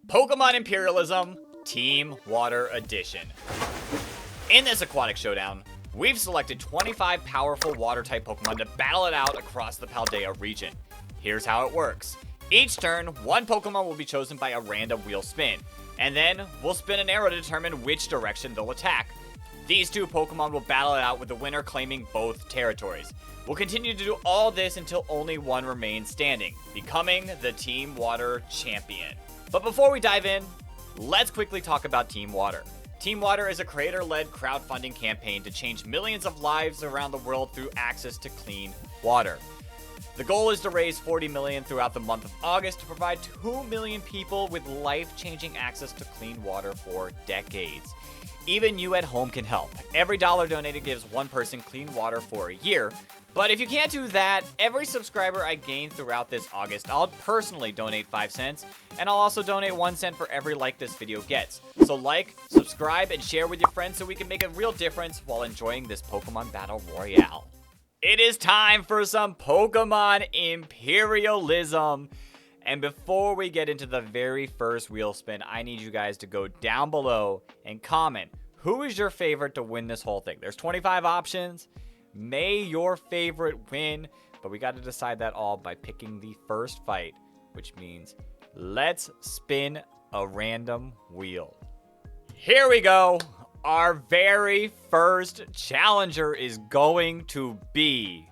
Pokemon Imperialism Team Water Edition. In this aquatic showdown, we've selected 25 powerful water-type Pokemon to battle it out across the Paldea region. Here's how it works. Each turn, one Pokemon will be chosen by a random wheel spin, and then we'll spin an arrow to determine which direction they'll attack. These two Pokemon will battle it out with the winner claiming both territories. We'll continue to do all this until only one remains standing, becoming the Team Water champion. But before we dive in, let's quickly talk about Team Water. Team Water is a creator-led crowdfunding campaign to change millions of lives around the world through access to clean water. The goal is to raise $40 million throughout the month of August to provide 2 million people with life-changing access to clean water for decades. Even you at home can help. Every dollar donated gives one person clean water for a year. But if you can't do that, every subscriber I gain throughout this August, I'll personally donate 5 cents, and I'll also donate 1 cent for every like this video gets. So like, subscribe, and share with your friends so we can make a real difference while enjoying this Pokemon Battle Royale. It is time for some Pokemon Imperialism. And before we get into the very first wheel spin, I need you guys to go down below and comment, who is your favorite to win this whole thing? There's 25 options. May your favorite win, but we got to decide that all by picking the first fight, which means let's spin a random wheel. Here we go. Our very first challenger is going to be...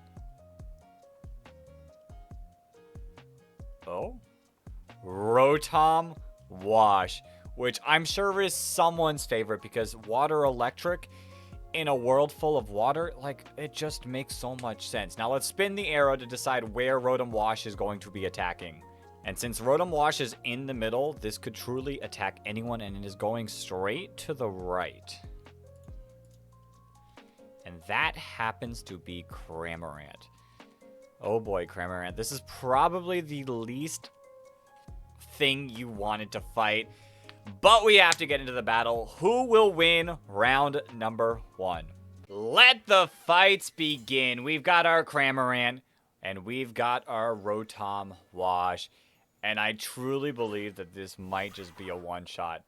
Rotom Wash, which I'm sure is someone's favorite because water electric in a world full of water, like, it just makes so much sense. Now let's spin the arrow to decide where Rotom Wash is going to be attacking. And since Rotom Wash is in the middle, this could truly attack anyone, and it is going straight to the right. And that happens to be Cramorant. Oh boy, Cramorant. This is probably the least thing you wanted to fight, but we have to get into the battle. Who will win round number 1? Let the fights begin. We've got our Cramorant and we've got our Rotom Wash, and I truly believe that this might just be a one-shot.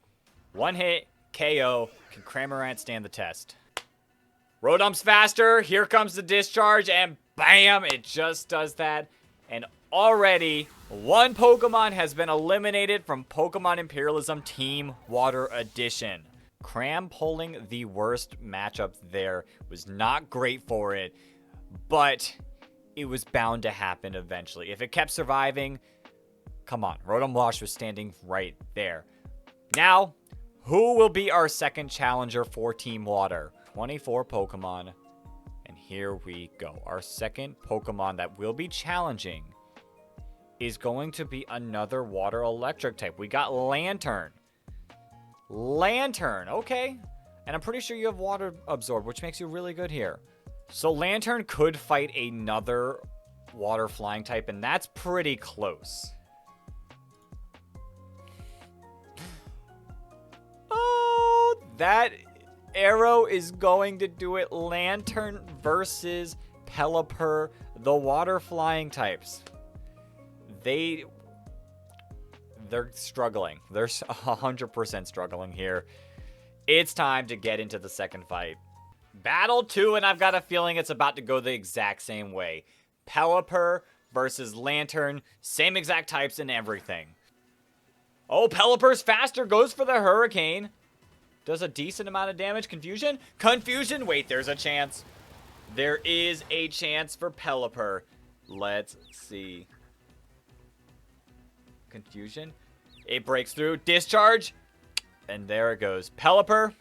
One hit, KO. Can Cramorant stand the test? Rotom's faster. Here comes the discharge, and bam, it just does that. And already, one Pokemon has been eliminated from Pokemon Imperialism Team Water Edition. Cram pulling the worst matchup there was not great for it, but it was bound to happen eventually. If it kept surviving, come on, Rotom Wash was standing right there. Now, who will be our second challenger for Team Water? 24 Pokemon. And here we go. Our second Pokemon that will be challenging is going to be another water electric type. We got Lanturn. Lanturn, okay. And I'm pretty sure you have water absorb, which makes you really good here. So Lanturn could fight another water flying type, and that's pretty close. Oh, that arrow is going to do it. Lanturn versus Pelipper, the water flying types. They're struggling. They're 100% struggling here. It's time to get into the second fight. Battle 2, and I've got a feeling it's about to go the exact same way. Pelipper versus Lanturn, same exact types and everything. Oh, Pelipper's faster, goes for the Hurricane. Does a decent amount of damage. Confusion? Confusion? Wait, there's a chance. There is a chance for Pelipper. Let's see. Confusion. It breaks through. Discharge. And there it goes. Pelipper.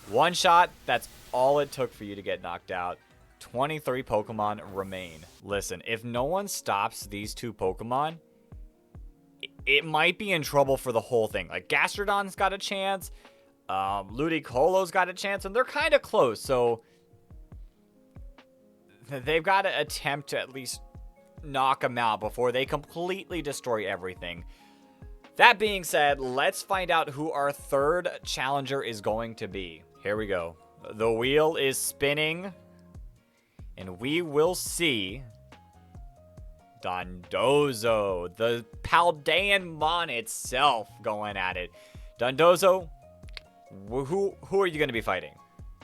One shot. That's all it took for you to get knocked out. 23 Pokemon remain. Listen, if no one stops these two Pokemon, it might be in trouble for the whole thing. Like, Gastrodon's got a chance. Ludicolo's got a chance. And they're kind of close. So they've got to attempt to at least knock them out before they completely destroy everything. That being said, let's find out who our third challenger is going to be. Here we go. The wheel is spinning, and we will see Dondozo, the Paldean Mon itself, going at it. Dondozo, who are you going to be fighting?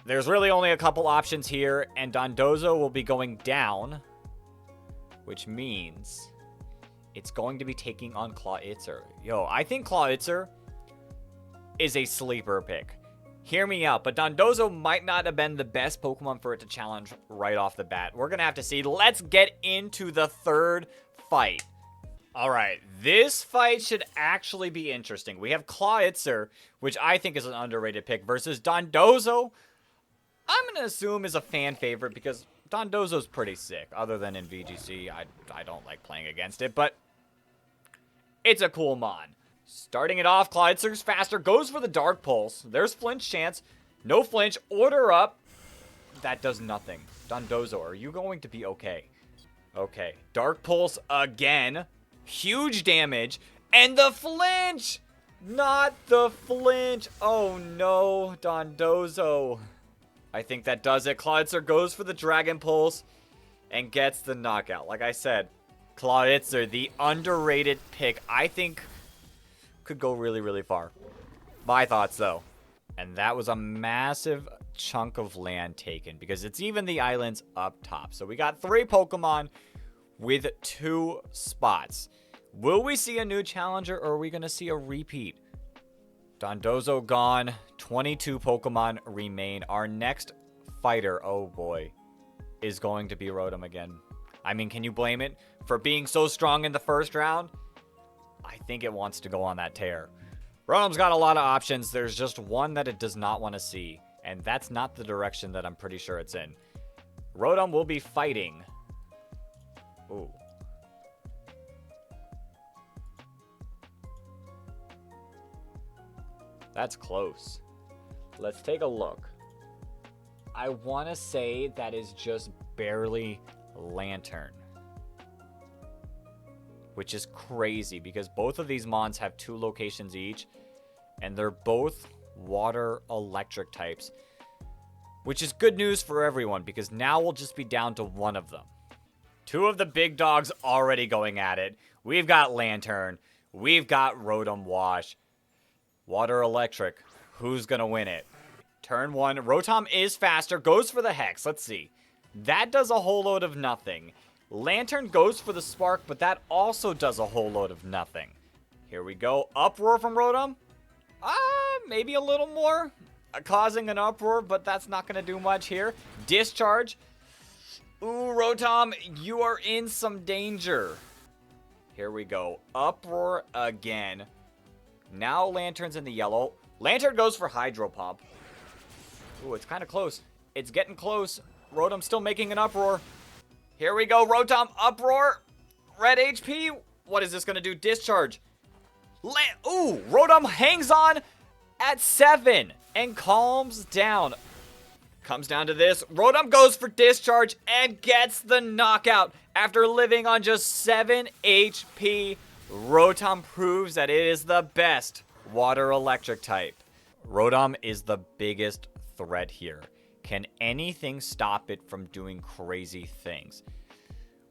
There's really only a couple options here, and Dondozo will be going down, which means it's going to be taking on Clawitzer. Yo, I think Clawitzer is a sleeper pick. Hear me out, but Dondozo might not have been the best Pokemon for it to challenge right off the bat. We're going to have to see. Let's get into the third fight. All right, this fight should actually be interesting. We have Clawitzer, which I think is an underrated pick, versus Dondozo. I'm going to assume is a fan favorite because Dondozo's pretty sick. Other than in VGC, I don't like playing against it, but it's a cool mon. Starting it off, Clawitzer's faster, goes for the Dark Pulse. There's flinch chance. No flinch. Order up. That does nothing. Dondozo, are you going to be okay? Okay. Dark Pulse again. Huge damage. And the flinch! Not the flinch. Oh no, Dondozo. I think that does it. Clawitzer goes for the Dragon Pulse and gets the knockout. Like I said, Clawitzer, the underrated pick, I think could go really, really far. My thoughts, though. And that was a massive chunk of land taken because it's even the islands up top. So we got 3 Pokemon with 2 spots. Will we see a new challenger or are we going to see a repeat? Dondozo gone. 22 Pokemon remain. Our next fighter, oh boy, is going to be Rotom again. I mean, can you blame it for being so strong in the first round? I think it wants to go on that tear. Rotom's got a lot of options. There's just one that it does not want to see, and that's not the direction that I'm pretty sure it's in. Rotom will be fighting. Ooh. That's close. Let's take a look. I want to say that is just barely Lanturn. Which is crazy because both of these mons have 2 locations each. And they're both water electric types. Which is good news for everyone because now we'll just be down to one of them. 2 of the big dogs already going at it. We've got Lanturn. We've got Rotom Wash. Water electric. Who's going to win it? Turn 1. Rotom is faster. Goes for the Hex. Let's see. That does a whole load of nothing. Lanturn goes for the Spark, but that also does a whole load of nothing. Here we go. Uproar from Rotom. Maybe a little more. Causing an uproar, but that's not going to do much here. Discharge. Ooh, Rotom, you are in some danger. Here we go. Uproar again. Now Lanturn's in the yellow. Lanturn goes for Hydro Pump. Ooh, it's kind of close. It's getting close. Rotom's still making an uproar. Here we go, Rotom, uproar. Red HP. What is this going to do? Discharge. Ooh, Rotom hangs on at 7 and calms down. Comes down to this. Rotom goes for discharge and gets the knockout. After living on just 7 HP, Rotom proves that it is the best water electric type. Rotom is the biggest threat here. Can anything stop it from doing crazy things?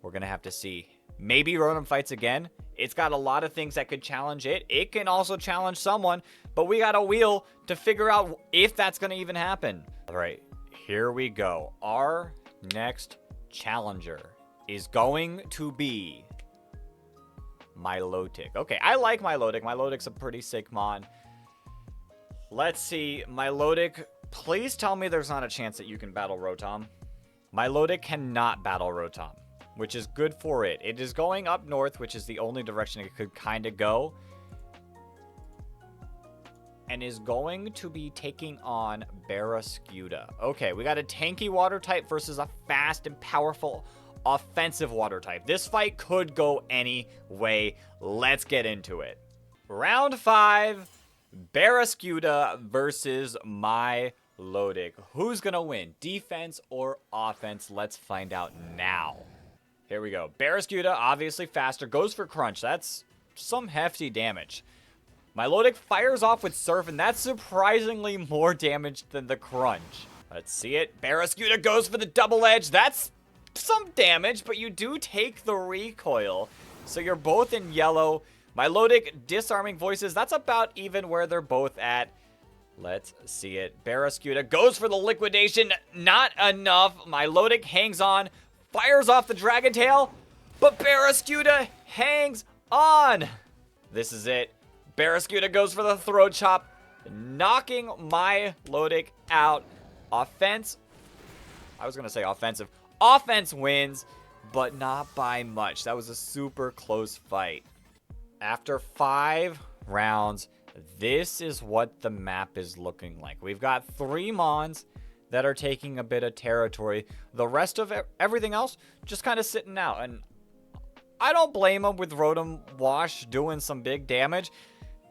We're going to have to see. Maybe Rotom fights again. It's got a lot of things that could challenge it. It can also challenge someone, but we got a wheel to figure out if that's going to even happen. All right, here we go. Our next challenger is going to be Milotic. Okay, I like Milotic. Milotic's a pretty sick mon. Let's see. Milotic, please tell me there's not a chance that you can battle Rotom. Milotic cannot battle Rotom, which is good for it. It is going up north, which is the only direction it could kind of go. And is going to be taking on Barraskewda. Okay, we got a tanky water type versus a fast and powerful offensive water type. This fight could go any way. Let's get into it. Round 5, Barraskewda versus Milotic. Who's gonna win, defense or offense? Let's find out now. Here we go. Barraskewda, obviously faster, goes for Crunch. That's some hefty damage. Milotic fires off with Surf, and that's surprisingly more damage than the Crunch. Let's see it. Barraskewda goes for the Double Edge. That's some damage, but you do take the recoil. So you're both in yellow. Milotic, Disarming Voices, that's about even where they're both at. Let's see it. Barraskewda goes for the liquidation. Not enough. Milotic hangs on, fires off the Dragon Tail, but Barraskewda hangs on. This is it. Barraskewda goes for the throat chop, knocking Milotic out. Offense. I was going to say offensive. Offense wins, but not by much. That was a super close fight. After 5 rounds, this is what the map is looking like. We've got 3 Mons that are taking a bit of territory. The rest of everything else just kind of sitting out. And I don't blame them with Rotom Wash doing some big damage.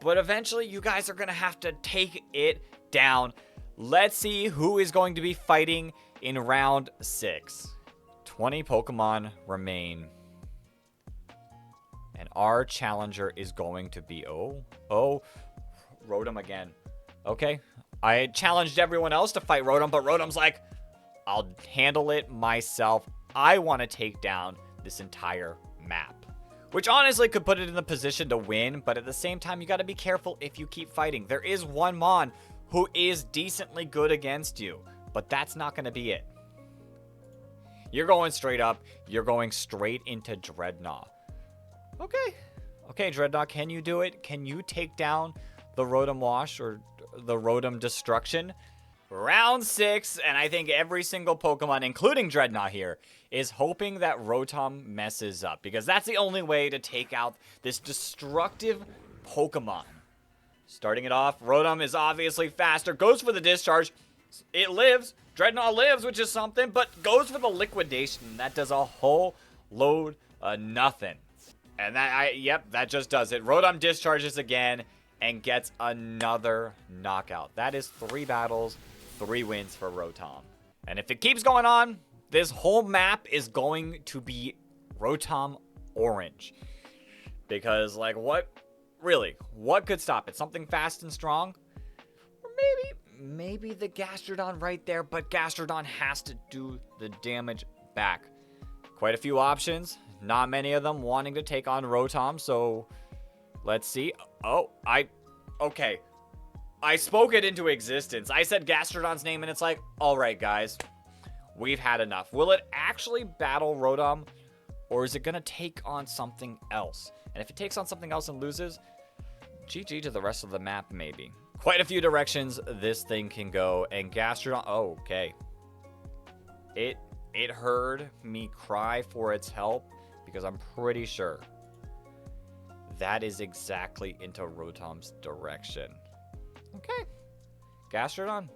But eventually you guys are going to have to take it down. Let's see who is going to be fighting in round 6. 20 Pokemon remain. And our challenger is going to be... Oh, Rotom again. Okay. I challenged everyone else to fight Rotom, but Rotom's like, I'll handle it myself. I want to take down this entire map. Which honestly could put it in the position to win, but at the same time, you got to be careful if you keep fighting. There is one Mon who is decently good against you, but that's not going to be it. You're going straight up. You're going straight into Drednaw. Okay, Drednaw, can you do it? Can you take down the Rotom Wash or the Rotom Destruction? Round 6, and I think every single Pokemon, including Drednaw here, is hoping that Rotom messes up, because that's the only way to take out this destructive Pokemon. Starting it off, Rotom is obviously faster, goes for the discharge. It lives. Drednaw lives, which is something, but goes for the liquidation. That does a whole load of nothing. And that just does it. Rotom discharges again and gets another knockout. That is 3 battles, 3 wins for Rotom. And if it keeps going on, this whole map is going to be Rotom Orange. Because, like, what could stop it? Something fast and strong? Or maybe the Gastrodon right there, but Gastrodon has to do the damage back. Quite a few options. Not many of them wanting to take on Rotom, so let's see. Okay. I spoke it into existence. I said Gastrodon's name, and it's like, all right, guys, we've had enough. Will it actually battle Rotom, or is it going to take on something else? And if it takes on something else and loses, GG to the rest of the map, maybe. Quite a few directions this thing can go, and Gastrodon, okay. It heard me cry for its help, because I'm pretty sure that is exactly into Rotom's direction. Okay. Gastrodon,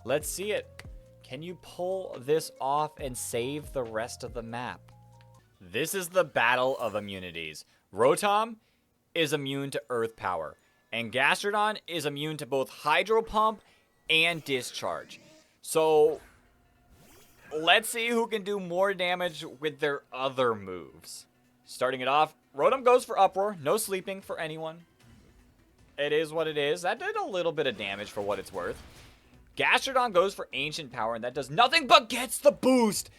let's see it. Can you pull this off and save the rest of the map? This is the battle of immunities. Rotom is immune to Earth Power, and Gastrodon is immune to both Hydro Pump and Discharge. So let's see who can do more damage with their other moves. Starting it off, Rotom goes for Uproar. No sleeping for anyone. It is what it is. That did a little bit of damage for what it's worth. Gastrodon goes for Ancient Power, and that does nothing but gets the boost.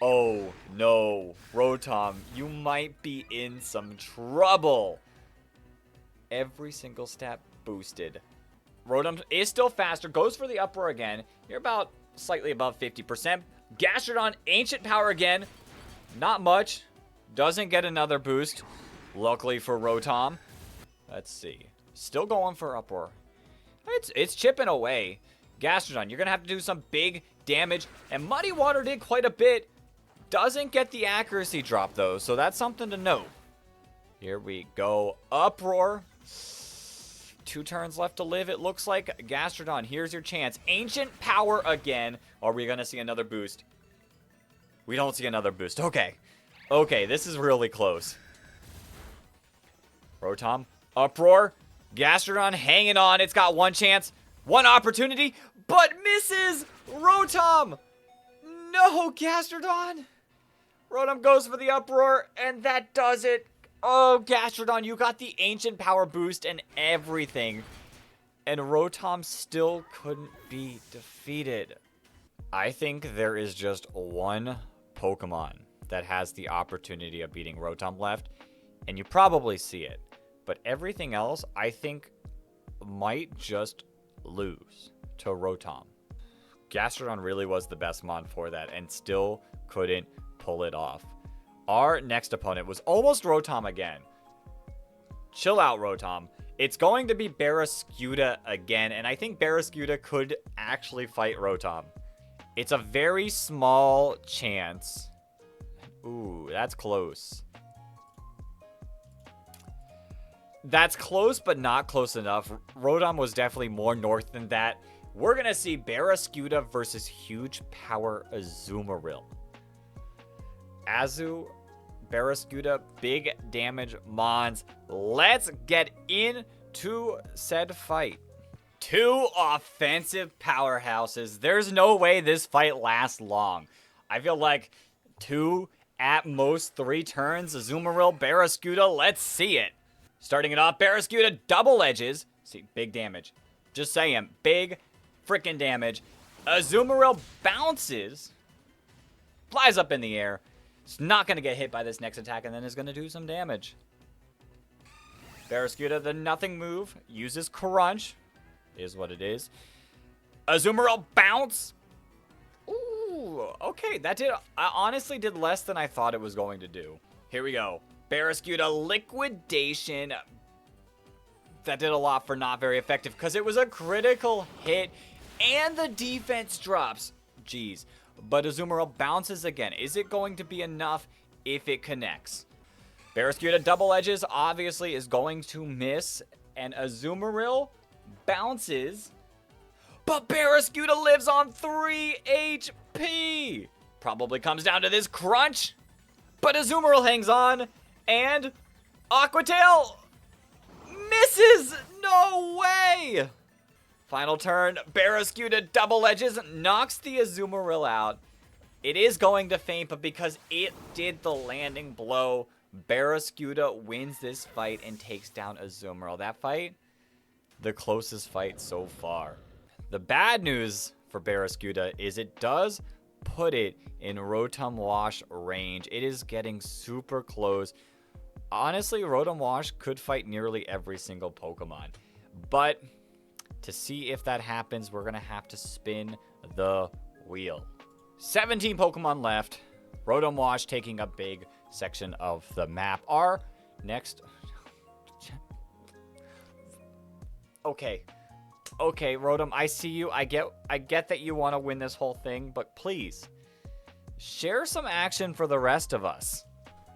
Oh, no. Rotom, you might be in some trouble. Every single stat boosted. Rotom is still faster. Goes for the Uproar again. You're about slightly above 50%. Gastrodon, Ancient Power again. Not much. Doesn't get another boost. Luckily for Rotom. Let's see. Still going for Uproar. It's chipping away. Gastrodon, you're going to have to do some big damage. And Muddy Water did quite a bit. Doesn't get the accuracy drop, though. So that's something to note. Here we go. Uproar. 2 turns left to live, it looks like. Gastrodon, here's your chance. Ancient Power again. Are we going to see another boost? We don't see another boost. Okay. Okay, this is really close. Rotom, Uproar. Gastrodon hanging on. It's got one chance, one opportunity, but misses. Rotom. No, Gastrodon. Rotom goes for the Uproar, and that does it. Oh, Gastrodon, you got the Ancient Power boost and everything. And Rotom still couldn't be defeated. I think there is just one Pokemon that has the opportunity of beating Rotom left, and you probably see it. But everything else, I think, might just lose to Rotom. Gastrodon really was the best mon for that and still couldn't pull it off. Our next opponent was almost Rotom again. Chill out, Rotom. It's going to be Barraskewda again, and I think Barraskewda could actually fight Rotom. It's a very small chance. Ooh, that's close. That's close, but not close enough. Rotom was definitely more north than that. We're going to see Barraskewda versus Huge Power Azumarill. Barraskewda, big damage mons. Let's get into said fight. Two offensive powerhouses. There's no way this fight lasts long. I feel like 2, at most 3 turns. Azumarill, Barraskewda, let's see it. Starting it off, Barraskewda double edges. See, big damage. Just saying, big freaking damage. Azumarill bounces, flies up in the air. It's not going to get hit by this next attack, and then is going to do some damage. Barraskewda, the nothing move, uses Crunch. Is what it is. Azumarill bounce. Ooh, okay, that honestly did less than I thought it was going to do. Here we go. Barraskewda liquidation. That did a lot for not very effective because it was a critical hit and the defense drops. Jeez. But Azumarill bounces again. Is it going to be enough if it connects? Barraskewda double edges obviously is going to miss, and Azumarill bounces. But Barraskewda lives on 3 HP. Probably comes down to this crunch. But Azumarill hangs on, and Aqua Tail misses. No way. Final turn, Barraskewda double edges, knocks the Azumarill out. It is going to faint, but because it did the landing blow, Barraskewda wins this fight and takes down Azumarill. That fight, the closest fight so far. The bad news for Barraskewda is it does put it in Rotom Wash range. It is getting super close. Honestly, Rotom Wash could fight nearly every single Pokemon. But to see if that happens, we're going to have to spin the wheel. 17 Pokemon left. Rotom Wash taking a big section of the map. Our next... Okay, Rotom, I see you. I get that you want to win this whole thing, but please, share some action for the rest of us.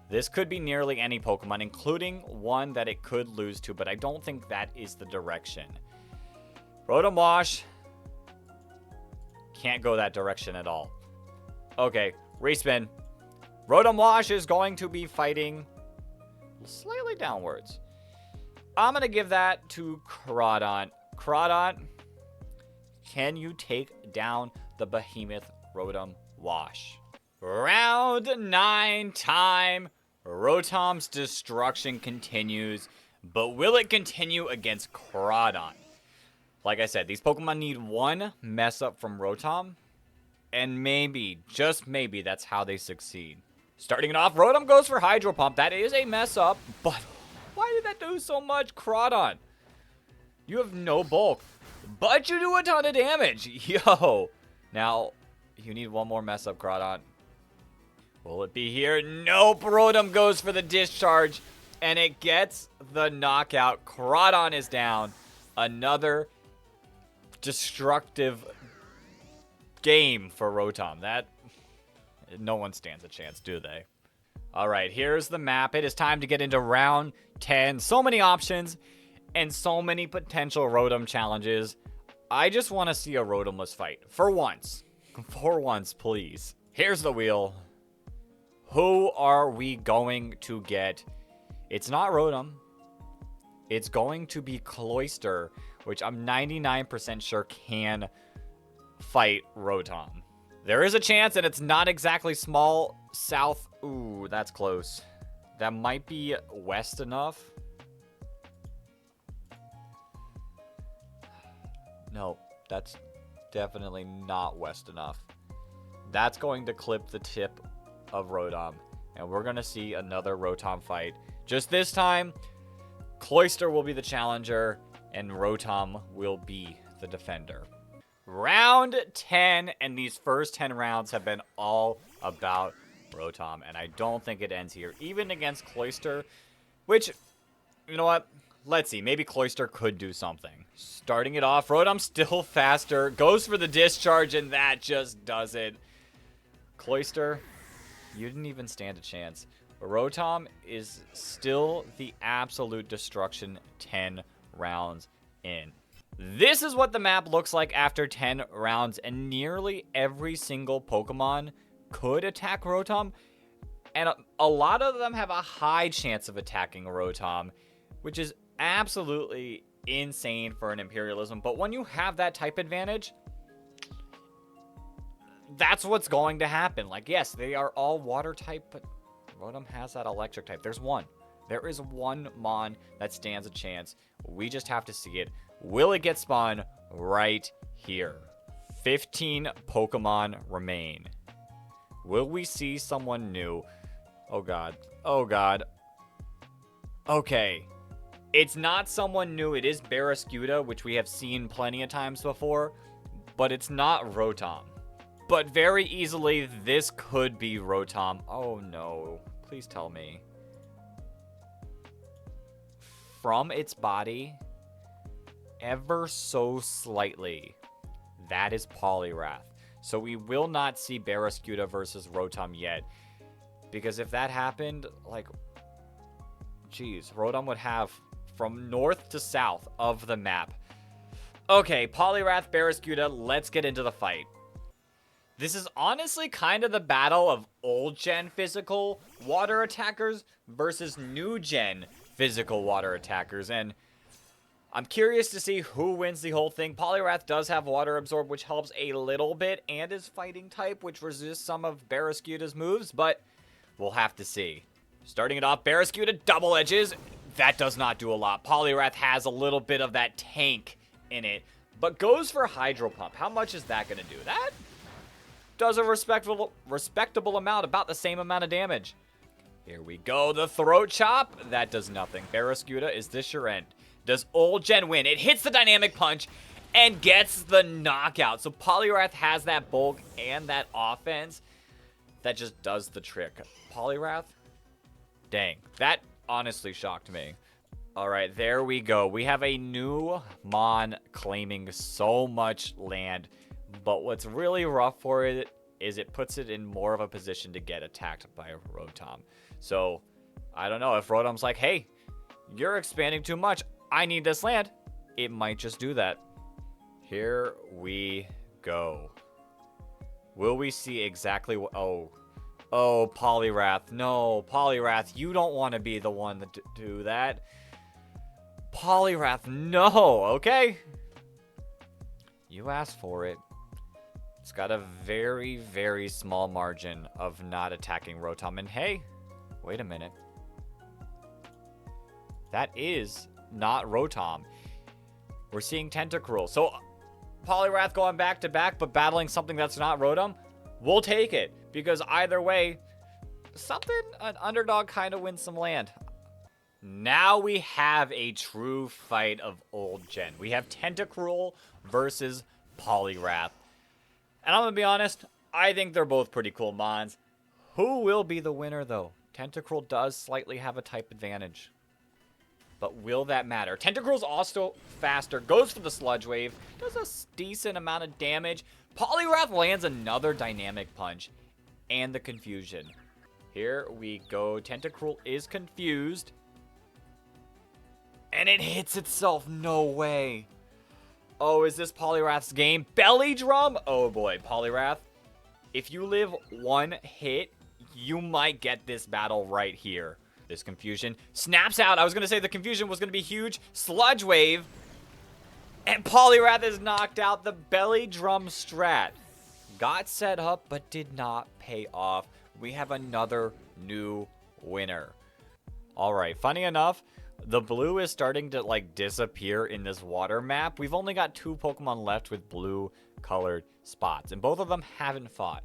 This could be nearly any Pokemon, including one that it could lose to, but I don't think that is the direction. Rotom Wash can't go that direction at all. Okay, respin. Rotom Wash is going to be fighting slightly downwards. I'm going to give that to Crawdaunt. Crawdaunt, can you take down the behemoth Rotom Wash? Round 9 time. Rotom's destruction continues, but will it continue against Crawdaunt? Like I said, these Pokemon need one mess up from Rotom, and maybe, just maybe, that's how they succeed. Starting it off, Rotom goes for Hydro Pump. That is a mess up, but why did that do so much, Crawdaunt? You have no bulk, but you do a ton of damage. Yo. Now, you need one more mess up, Crawdaunt. Will it be here? Nope. Rotom goes for the discharge, and it gets the knockout. Crawdaunt is down. Another destructive game for Rotom. That, no one stands a chance, do they? All right, here's the map. It is time to get into round 10. So many options and so many potential Rotom challenges. I just want to see a Rotomless fight. For once. For once, please. Here's the wheel. Who are we going to get? It's not Rotom. It's going to be Cloyster, which I'm 99% sure can fight Rotom. There is a chance, and it's not exactly small south. Ooh, that's close. That might be west enough. No, that's definitely not west enough. That's going to clip the tip of Rotom. And we're going to see another Rotom fight. Just this time, Cloyster will be the challenger, and Rotom will be the defender. Round 10, and these first 10 rounds have been all about Rotom, and I don't think it ends here, even against Cloyster, which, you know what? Let's see. Maybe Cloyster could do something. Starting it off, Rotom still faster, goes for the discharge, and that just does it. Cloyster, you didn't even stand a chance. Rotom is still the absolute destruction 10 rounds in. This is what the map looks like after 10 rounds, and nearly every single Pokemon could attack Rotom, and a lot of them have a high chance of attacking Rotom, which is absolutely insane for an Imperialism. But when you have that type advantage, that's what's going to happen. Like, yes, they are all water type, but Rotom has that electric type. There is one Mon that stands a chance. We just have to see it. Will it get spawned right here? 15 Pokemon remain. Will we see someone new? Oh god. Oh god. Okay. It's not someone new. It is Barraskewda, which we have seen plenty of times before, but it's not Rotom. But very easily, this could be Rotom. Oh no. Please tell me. From its body, ever so slightly, that is Poliwrath. So we will not see Barraskewda versus Rotom yet. Because if that happened, like, geez, Rotom would have from north to south of the map. Okay, Poliwrath, Barraskewda, let's get into the fight. This is honestly kind of the battle of old-gen physical water attackers versus new-gen physical water attackers. And I'm curious to see who wins the whole thing. Poliwrath does have Water Absorb, which helps a little bit, and is Fighting type, which resists some of Barraskewda's moves, but we'll have to see. Starting it off, Barraskewda double edges. That does not do a lot. Poliwrath has a little bit of that tank in it, but goes for Hydro Pump. How much is that going to do? That does a respectable amount, about the same amount of damage. Here we go, the Throat Chop. That does nothing. Barraskewda, is this your end? Does Old Gen win? It hits the Dynamic Punch and gets the knockout. So Poliwrath has that bulk and that offense that just does the trick. Poliwrath? Dang, that honestly shocked me. All right, there we go. We have a new Mon claiming so much land. But what's really rough for it is it puts it in more of a position to get attacked by Rotom. So, I don't know. If Rotom's like, hey, you're expanding too much. I need this land. It might just do that. Here we go. Will we see exactly what... Oh, Poliwrath. No, Poliwrath, you don't want to be the one to do that. Poliwrath, no, okay? You asked for it. It's got a very, very small margin of not attacking Rotom. And hey, wait a minute. That is not Rotom. We're seeing Tentacruel. So, Poliwrath going back to back, but battling something that's not Rotom, we'll take it. Because either way, an underdog kind of wins some land. Now we have a true fight of old gen. We have Tentacruel versus Poliwrath. And I'm going to be honest, I think they're both pretty cool mons. Who will be the winner, though? Tentacruel does slightly have a type advantage. But will that matter? Tentacruel's also faster, goes for the Sludge Wave, does a decent amount of damage. Poliwrath lands another Dynamic Punch, and the Confusion. Here we go. Tentacruel is confused. And it hits itself. No way. Oh, is this Poliwrath's game? Belly Drum? Oh boy, Poliwrath. If you live one hit, you might get this battle right here. This Confusion snaps out. I was going to say the Confusion was going to be huge. Sludge Wave. And Poliwrath is knocked out. The Belly Drum strat got set up, but did not pay off. We have another new winner. All right, funny enough, the blue is starting to, like, disappear in this water map. We've only got 2 Pokemon left with blue colored spots, and both of them haven't fought.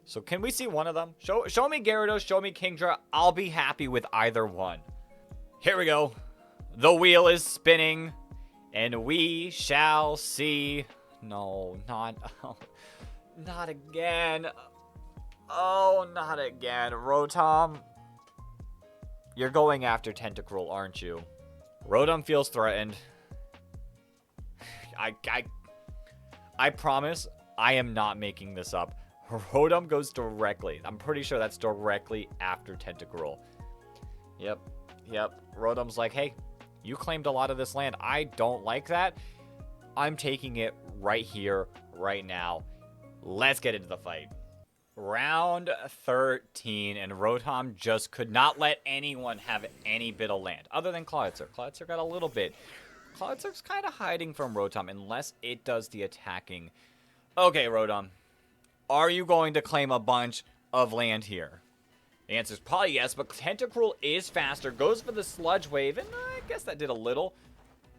So can we see one of them? Show me Gyarados, show me Kingdra. I'll be happy with either one. Here we go. The wheel is spinning, and we shall see. No, not again. Oh, not again. Rotom, you're going after Tentacruel, aren't you? Rotom feels threatened. I promise I am not making this up. Rotom goes directly. I'm pretty sure that's directly after Tentacruel. Yep. Rotom's like, hey, you claimed a lot of this land. I don't like that. I'm taking it right here, right now. Let's get into the fight. Round 13, and Rotom just could not let anyone have any bit of land, other than Clawitzer. Clawitzer got a little bit. Clawitzer's kind of hiding from Rotom, unless it does the attacking. Okay, Rotom, are you going to claim a bunch of land here? The answer is probably yes, but Tentacruel is faster, goes for the Sludge Wave, and I guess that did a little.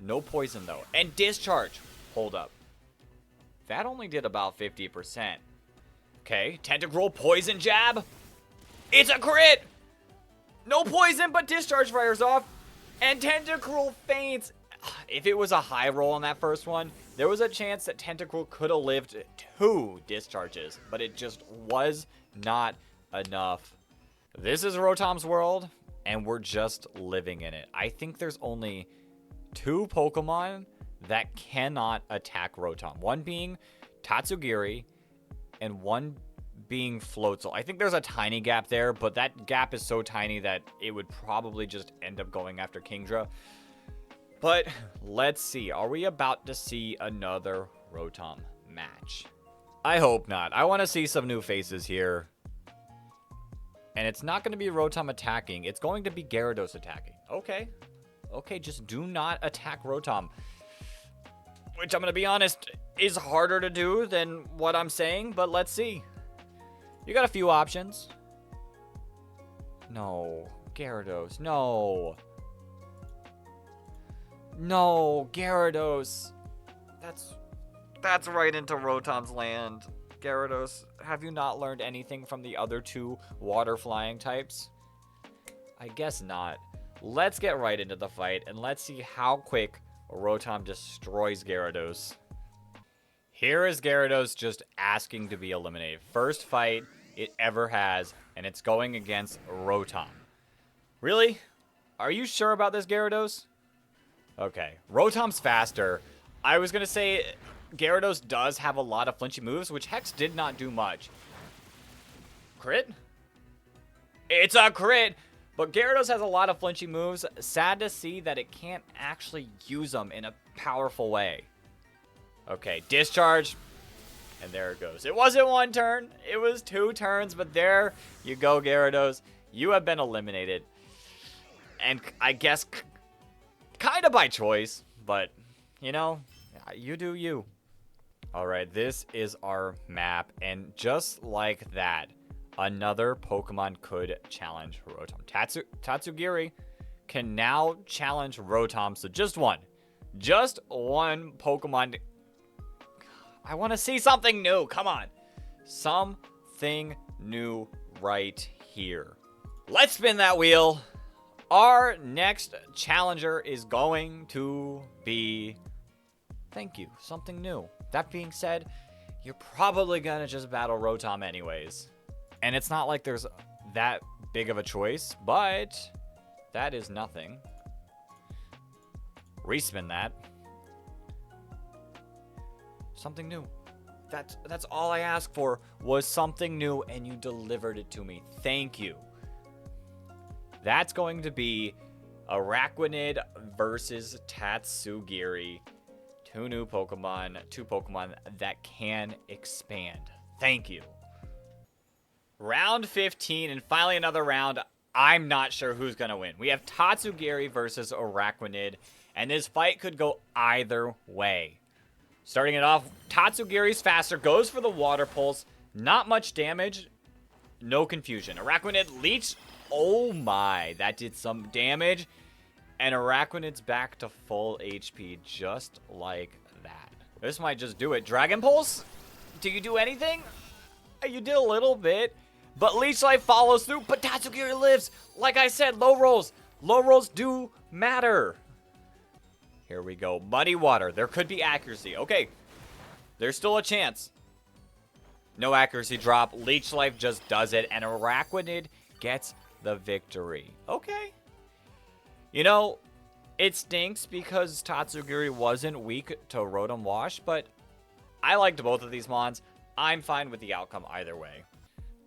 No poison, though. And Discharge. Hold up. That only did about 50%. Okay, Tentacruel Poison Jab. It's a crit! No poison, but Discharge fires off. And Tentacruel faints. If it was a high roll on that first one, there was a chance that Tentacruel could have lived 2 discharges, but it just was not enough. This is Rotom's world, and we're just living in it. I think there's only 2 Pokemon that cannot attack Rotom. One being Tatsugiri, and one being Floatzel. I think there's a tiny gap there, but that gap is so tiny that it would probably just end up going after Kingdra. But let's see. Are we about to see another Rotom match? I hope not. I want to see some new faces here. And it's not going to be Rotom attacking. It's going to be Gyarados attacking. Okay. Okay, just do not attack Rotom. Which, I'm going to be honest, is harder to do than what I'm saying. But let's see. You got a few options. No. Gyarados. No. No, Gyarados. That's right into Rotom's land. Gyarados, have you not learned anything from the other 2 water flying types? I guess not. Let's get right into the fight, and let's see how quick Rotom destroys Gyarados. Here is Gyarados just asking to be eliminated. First fight it ever has, and it's going against Rotom. Really? Are you sure about this, Gyarados? Okay, Rotom's faster. I was going to say Gyarados does have a lot of flinchy moves, which Hex did not do much. Crit? It's a crit! But Gyarados has a lot of flinchy moves. Sad to see that it can't actually use them in a powerful way. Okay, Discharge. And there it goes. It wasn't 1 turn. It was 2 turns, but there you go, Gyarados. You have been eliminated. And I guess kind of by choice, but, you know, you do you. All right, this is our map, and just like that, another Pokemon could challenge Rotom. Tatsugiri can now challenge Rotom, so just one Pokemon. I want to see something new. Come on. Something new right here. Let's spin that wheel. Our next challenger is going to be... Thank you. Something new. That being said, you're probably going to just battle Rotom anyways. And it's not like there's that big of a choice, but that is nothing. Respin that. Something new. That's all I asked for was something new, and you delivered it to me. Thank you. That's going to be Araquanid versus Tatsugiri. 2 new Pokemon, 2 Pokemon that can expand. Thank you. Round 15, and finally another round. I'm not sure who's going to win. We have Tatsugiri versus Araquanid, and this fight could go either way. Starting it off, Tatsugiri's faster, goes for the Water Pulse. Not much damage, no confusion. Araquanid Leech. Oh my, that did some damage. And Araquanid's back to full HP just like that. This might just do it. Dragon Pulse? Do you do anything? You did a little bit. But Leech Life follows through. But Tatsugiri lives. Like I said, low rolls. Low rolls do matter. Here we go. Muddy Water. There could be accuracy. Okay. There's still a chance. No accuracy drop. Leech Life just does it. And Araquanid gets the victory. Okay. You know, it stinks because Tatsugiri wasn't weak to Rotom Wash. But I liked both of these mons. I'm fine with the outcome either way.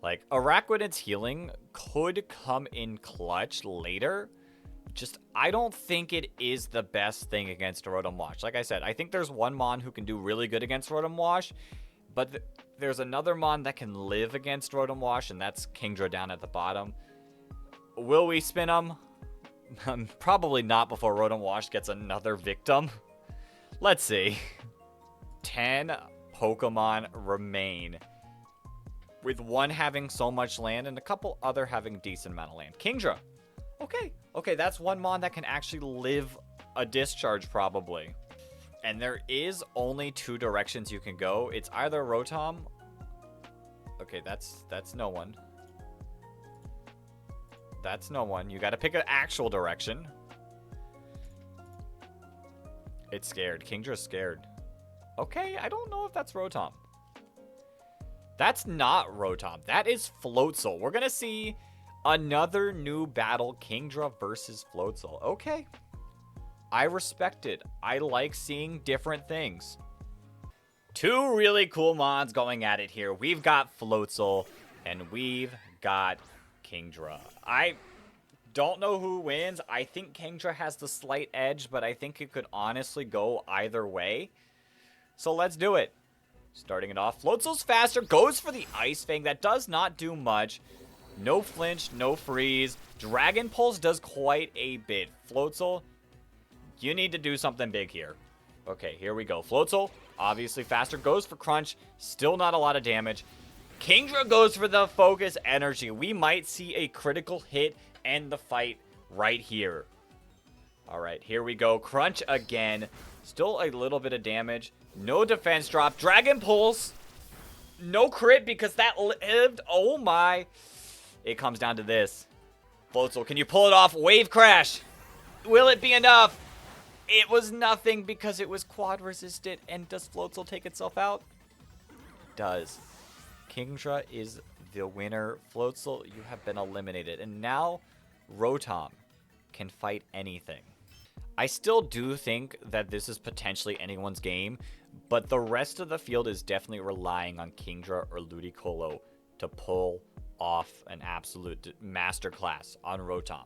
Like, Araquanid's healing could come in clutch later. Just, I don't think it is the best thing against Rotom Wash. Like I said, I think there's one mon who can do really good against Rotom Wash. But there's another mon that can live against Rotom Wash, and that's Kingdra down at the bottom. Will we spin him? Probably not before Rotom Wash gets another victim. Let's see. 10 Pokemon remain, with one having so much land and a couple other having a decent amount of land. Kingdra. Okay, that's one mon that can actually live a discharge probably. And there is only 2 directions you can go. It's either Rotom. Okay, that's no one. That's no one. You got to pick an actual direction. It's scared. Kingdra's scared. Okay, I don't know if that's Rotom. That's not Rotom. That is Floatzel. We're going to see another new battle, Kingdra versus Floatzel. Okay. I respect it. I like seeing different things. 2 really cool mons going at it here. We've got Floatzel and we've got Kingdra. I don't know who wins. I think Kingdra has the slight edge, but I think it could honestly go either way. So let's do it. Starting it off, Floatzel's faster, goes for the Ice Fang. That does not do much. No flinch, no freeze. Dragon Pulse does quite a bit. Floatzel, you need to do something big here. Okay, here we go. Floatzel, obviously faster, goes for Crunch. Still not a lot of damage. Kingdra goes for the Focus Energy. We might see a critical hit end the fight right here. All right, here we go. Crunch again. Still a little bit of damage. No defense drop. Dragon Pulse. No crit because that lived. Oh my. It comes down to this. Floatzel, can you pull it off? Wave Crash. Will it be enough? It was nothing because it was quad resistant. And does Floatzel take itself out? It does. Kingdra is the winner. Floatzel, you have been eliminated. And now Rotom can fight anything. I still do think that this is potentially anyone's game, but the rest of the field is definitely relying on Kingdra or Ludicolo to pull off an absolute masterclass on Rotom.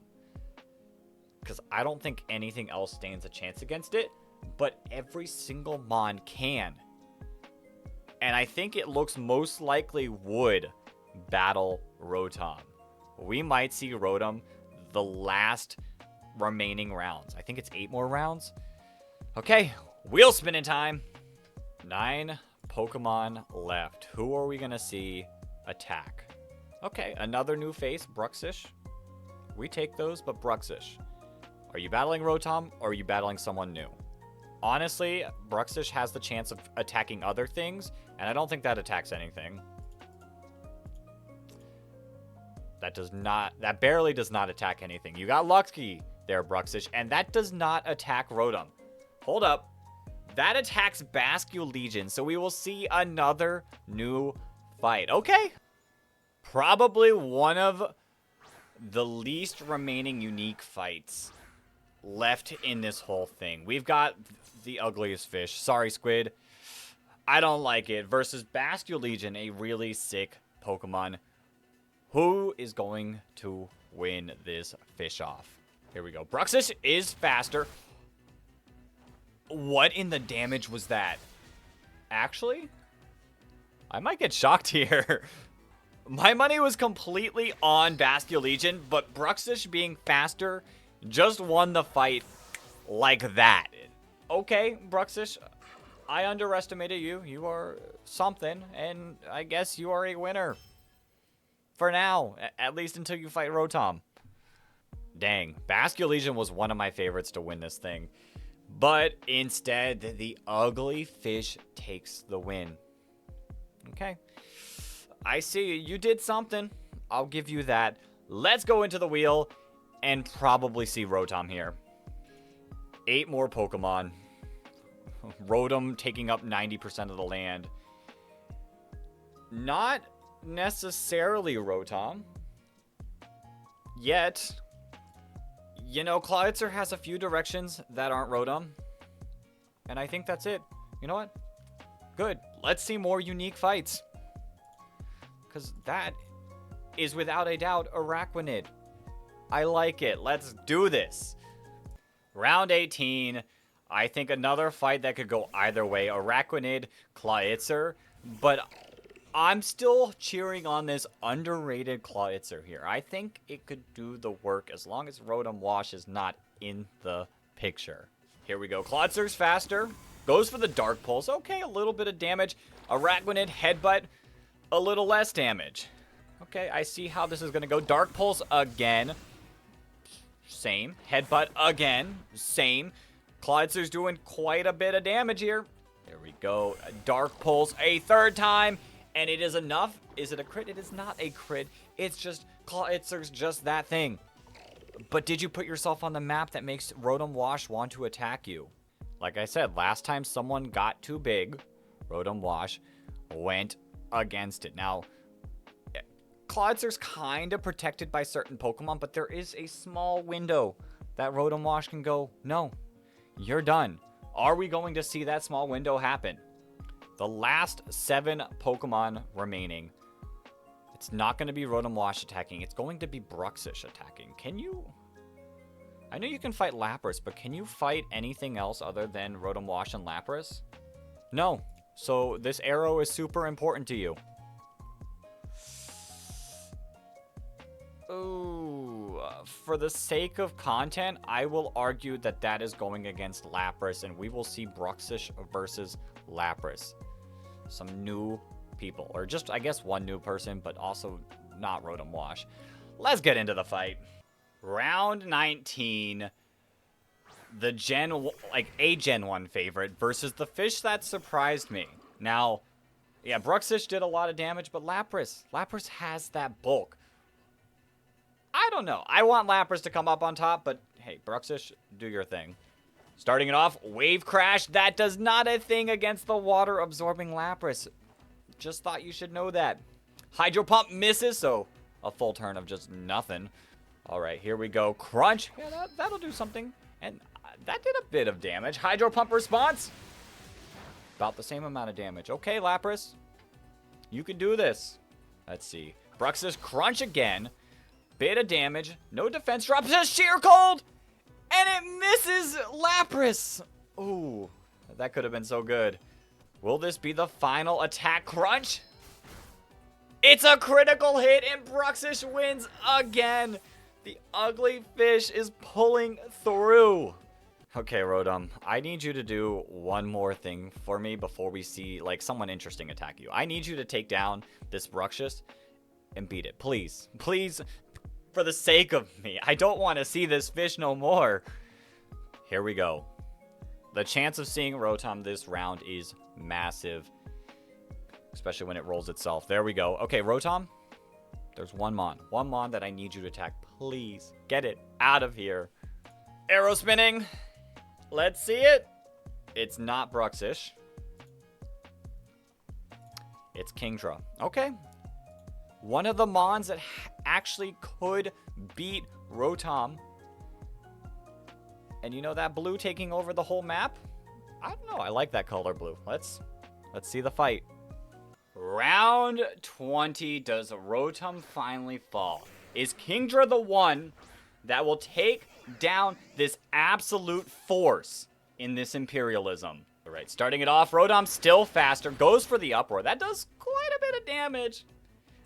Because I don't think anything else stands a chance against it, but every single mon can. And I think it looks most likely would battle Rotom. We might see Rotom the last remaining rounds. I think it's 8 more rounds. Okay, wheel spinning time. 9 Pokemon left. Who are we gonna see attack? Okay, another new face, Bruxish. We take those, but Bruxish. Are you battling Rotom or are you battling someone new? Honestly, Bruxish has the chance of attacking other things, and I don't think that attacks anything. That barely does not attack anything. You got lucky there, Bruxish, and that does not attack Rotom. Hold up. That attacks Basculegion, so we will see another new fight. Okay. Probably one of the least remaining unique fights left in this whole thing. We've got the ugliest fish. Sorry, Squid. I don't like it. Versus Basculegion, a really sick Pokemon. Who is going to win this fish off? Here we go. Bruxish is faster. What in the damage was that? Actually, I might get shocked here. My money was completely on Basculegion, but Bruxish being faster just won the fight like that. Okay, Bruxish, I underestimated you. You are something, and I guess you are a winner. For now, at least until you fight Rotom. Dang, Basculegion was one of my favorites to win this thing. But instead, the ugly fish takes the win. Okay. I see you did something. I'll give you that. Let's go into the wheel and probably see Rotom here. 8 more Pokemon. Rotom taking up 90% of the land. Not necessarily Rotom. Yet. You know, Clawitzer has a few directions that aren't Rotom. And I think that's it. You know what? Good. Let's see more unique fights. Because that is without a doubt Araquanid. I like it. Let's do this. Round 18. I think another fight that could go either way. Araquanid, Clawitzer. But I'm still cheering on this underrated Clawitzer here. I think it could do the work as long as Rotom Wash is not in the picture. Here we go. Clawitzer's faster. Goes for the Dark Pulse. Okay, a little bit of damage. Araquanid, Headbutt. A little less damage. Okay, I see how this is going to go. Dark Pulse again. Same. Headbutt again. Same. Clawitzer's doing quite a bit of damage here. There we go. Dark Pulse a third time. And it is enough. Is it a crit? It is not a crit. It's just Clawitzer's just that thing. But did you put yourself on the map that makes Rotom Wash want to attack you? Like I said, last time someone got too big, Rotom Wash went against it. Now, Clawitzer's kind of protected by certain Pokemon, but there is a small window that Rotom Wash can go, no, you're done. Are we going to see that small window happen? The last 7 Pokemon remaining. It's not going to be Rotom Wash attacking. It's going to be Bruxish attacking. Can you? I know you can fight Lapras, but can you fight anything else other than Rotom Wash and Lapras? No. So this arrow is super important to you. Ooh. For the sake of content, I will argue that that is going against Lapras, and we will see Bruxish versus Lapras. Some new people, or just, I guess, one new person, but also not Rotom Wash. Let's get into the fight. Round 19. The Gen 1 favorite versus the fish that surprised me. Now, yeah, Bruxish did a lot of damage, but Lapras has that bulk. I don't know. I want Lapras to come up on top, but hey, Bruxish, do your thing. Starting it off, Wave Crash. That does not a thing against the water-absorbing Lapras. Just thought you should know that. Hydro Pump misses, so a full turn of just nothing. All right, here we go. Crunch. Yeah, that'll do something. And that did a bit of damage. Hydro Pump response. About the same amount of damage. Okay, Lapras. You can do this. Let's see. Bruxish Crunch again. Bit of damage. No defense drop. Just Sheer Cold. And it misses Lapras. Ooh, that could have been so good. Will this be the final attack? Crunch? It's a critical hit and Bruxish wins again. The ugly fish is pulling through. Okay, Rotom, I need you to do one more thing for me before we see like someone interesting attack you. I need you to take down this Bruxish and beat it. Please, please. For the sake of me, I don't want to see this fish no more. Here we go. The chance of seeing Rotom this round is massive. Especially when it rolls itself. There we go. Okay, Rotom. There's one Mon. One Mon that I need you to attack. Please. Get it out of here. Arrow spinning. Let's see it. It's not Bruxish. It's Kingdra. Okay. One of the Mons that actually could beat Rotom. And you know that blue taking over the whole map? I don't know. I like that color blue. Let's see the fight. Round 20. Does Rotom finally fall? Is Kingdra the one that will take down this absolute force in this Imperialism? All right, starting it off, Rotom still faster. Goes for the Uproar. That does quite a bit of damage.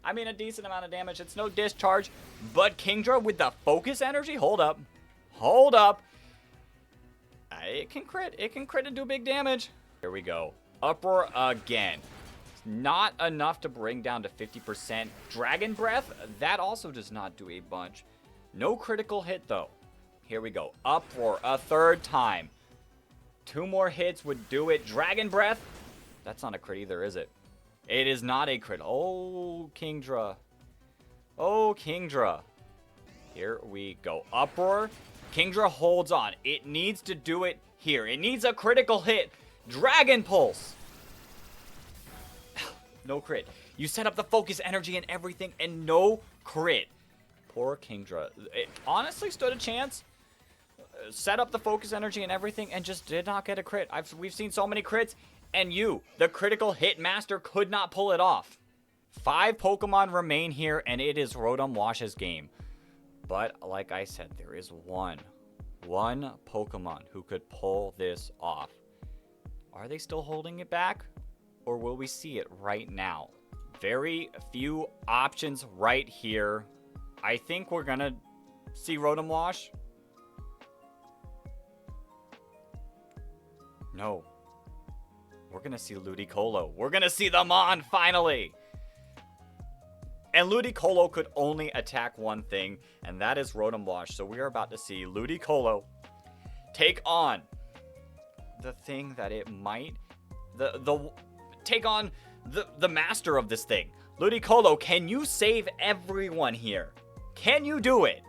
I mean, a decent amount of damage. It's no discharge. But Kingdra with the focus energy? Hold up. Hold up. It can crit. It can crit and do big damage. Here we go. Uproar again. It's not enough to bring down to 50%. Dragon Breath, that also does not do a bunch. No critical hit, though. Here we go. Uproar a third time. 2 more hits would do it. Dragon Breath. That's not a crit either, is it? It is not a crit. Oh, Kingdra. Oh, Kingdra. Here we go. Uproar. Kingdra holds on. It needs to do it here. It needs a critical hit. Dragon Pulse. No crit. You set up the focus energy and everything, and no crit. Poor Kingdra. It honestly stood a chance. Set up the focus energy and everything, and just did not get a crit. We've seen so many crits, and you, the critical hit master, could not pull it off. 5 Pokemon remain here, and it is Rotom Wash's game. But, like I said, there is one Pokemon who could pull this off. Are they still holding it back? Or will we see it right now? Very few options right here. I think we're gonna see Rotom Wash. No. We're gonna see Ludicolo. We're gonna see the Mon finally! And Ludicolo could only attack one thing, and that is Rotom Wash. So we are about to see Ludicolo take on the thing that it might... take on the master of this thing. Ludicolo, can you save everyone here? Can you do it?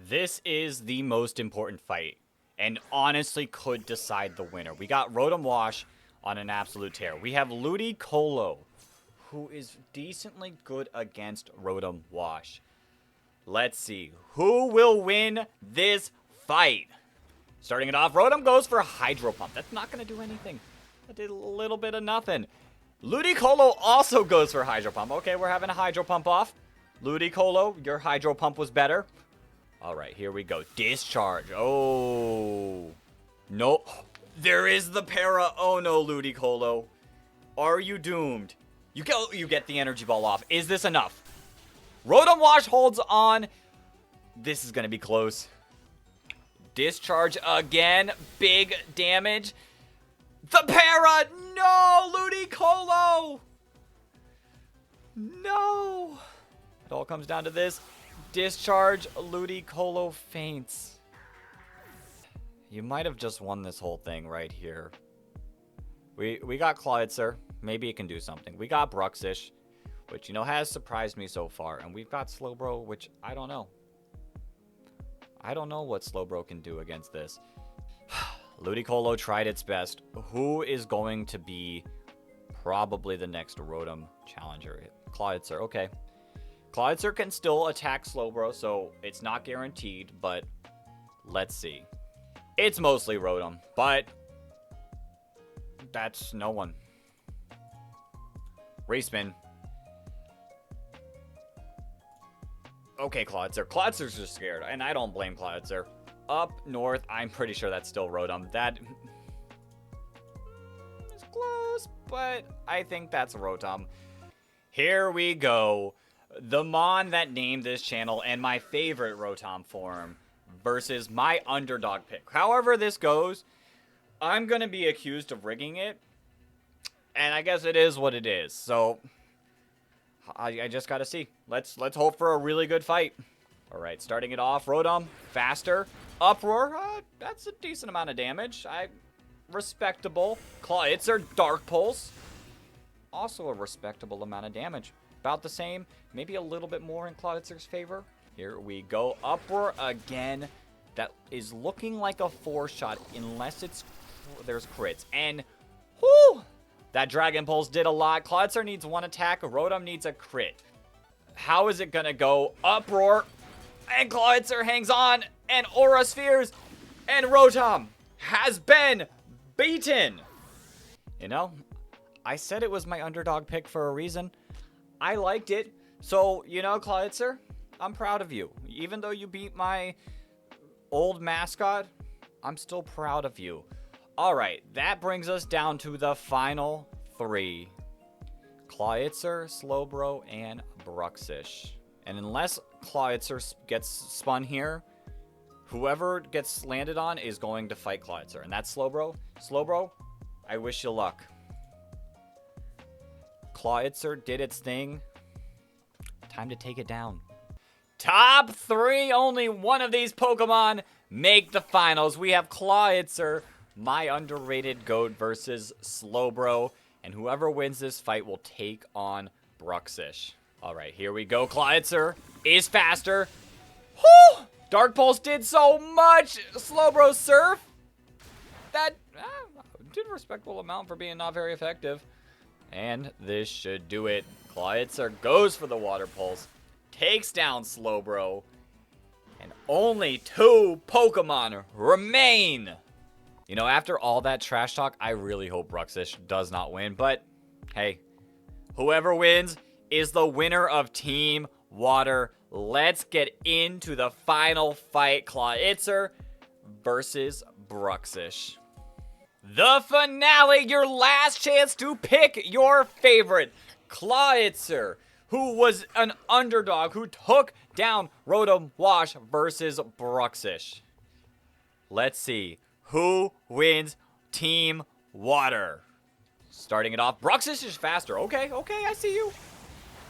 This is the most important fight, and honestly could decide the winner. We got Rotom Wash on an absolute tear. We have Ludicolo, who is decently good against Rotom Wash. Let's see. Who will win this fight? Starting it off, Rotom goes for Hydro Pump. That's not going to do anything. That did a little bit of nothing. Ludicolo also goes for Hydro Pump. Okay, we're having a Hydro Pump off. Ludicolo, your Hydro Pump was better. All right, here we go. Discharge. Oh. No. There is the para. Oh, no, Ludicolo. Are you doomed? You get the energy ball off. Is this enough? Rotom Wash holds on. This is going to be close. Discharge again. Big damage. The para. No, Ludicolo. No. It all comes down to this. Discharge. Ludicolo faints. You might have just won this whole thing right here. We got Clawitzer. Maybe it can do something. We got Bruxish, which, you know, has surprised me so far. And we've got Slowbro, which I don't know. I don't know what Slowbro can do against this. Ludicolo tried its best. Who is going to be probably the next Rotom challenger? Clawitzer, okay. Clawitzer can still attack Slowbro, so it's not guaranteed, but let's see. It's mostly Rotom, but that's no one. Respin. Okay, Clawitzer. Clawitzer's just scared, and I don't blame Clawitzer. Up north, I'm pretty sure that's still Rotom. That is close, but I think that's Rotom. Here we go. The Mon that named this channel and my favorite Rotom form versus my underdog pick. However this goes, I'm going to be accused of rigging it. And I guess it is what it is. So I just got to see. Let's hope for a really good fight. All right, starting it off, Rotom, faster. Uproar, that's a decent amount of damage. Respectable. Clawitzer, Dark Pulse. Also a respectable amount of damage. About the same, maybe a little bit more in Clawitzer's favor. Here we go. Uproar again. That is looking like a 4-shot unless there's crits. And, whoo! That Dragon Pulse did a lot. Clawitzer needs 1 attack. Rotom needs a crit. How is it going to go? Uproar. And Clawitzer hangs on. And Aura Spheres. And Rotom has been beaten. You know, I said it was my underdog pick for a reason. I liked it. So, you know, Clawitzer, I'm proud of you. Even though you beat my old mascot, I'm still proud of you. All right, that brings us down to the final 3. Clawitzer, Slowbro, and Bruxish. And unless Clawitzer gets spun here, whoever gets landed on is going to fight Clawitzer. And that's Slowbro. Slowbro, I wish you luck. Clawitzer did its thing. Time to take it down. Top 3, only one of these Pokemon make the finals. We have Clawitzer, my underrated GOAT, versus Slowbro. And whoever wins this fight will take on Bruxish. All right, here we go. Clawitzer is faster. Whew! Dark Pulse did so much. Slowbro Surf. That did a respectable amount for being not very effective. And this should do it. Clawitzer goes for the Water Pulse. Takes down Slowbro. And only 2 Pokemon remain. You know, after all that trash talk, I really hope Bruxish does not win. But, hey, whoever wins is the winner of Team Water. Let's get into the final fight. Clawitzer versus Bruxish. The finale, your last chance to pick your favorite. Clawitzer, who was an underdog, who took down Rotom Wash versus Bruxish. Let's see who wins Team Water. Starting it off, Bruxish is faster. Okay, I see you.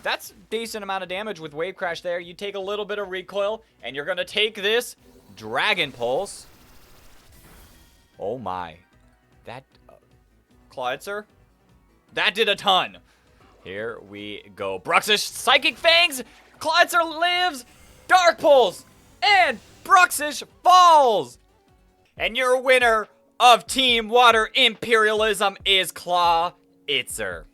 That's a decent amount of damage with Wave Crash there. You take a little bit of recoil, and you're going to take this Dragon Pulse. Oh my. That, Clawitzer, that did a ton. Here we go. Bruxish, Psychic Fangs. Clawitzer lives. Dark Pulse. And Bruxish falls. And your winner of Team Water Imperialism is Clawitzer.